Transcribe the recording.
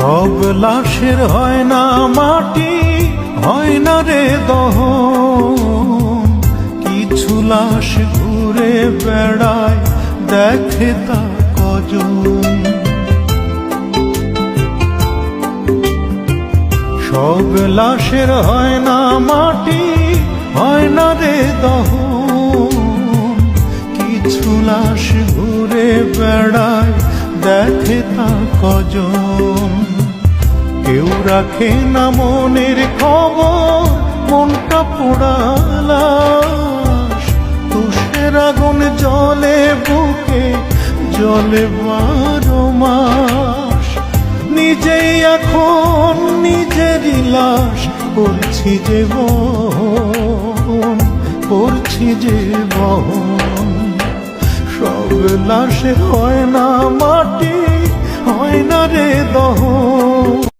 সব লাশের হয় না মাটি, হয় না রে দহন। কিছু লাশ ঘুরে বেড়ায়, দেখে তা কজন। সব লাশের হয় না মাটি, হয় না রে দহন। কিছু লাশ ঘুরে বেড়ায়, দেখে তা কজন। কেউ রাখে না মনের খবর, মনটা পোড়া লাশ। তুষের আগুন জ্বলে বুকে, জ্বলে 12 মাস। নিজেই এখন নিজেরই লাশ করছি যে বহন, করছি যে বহন। সব লাশে হয় না মাটি, হয় না রে দহন।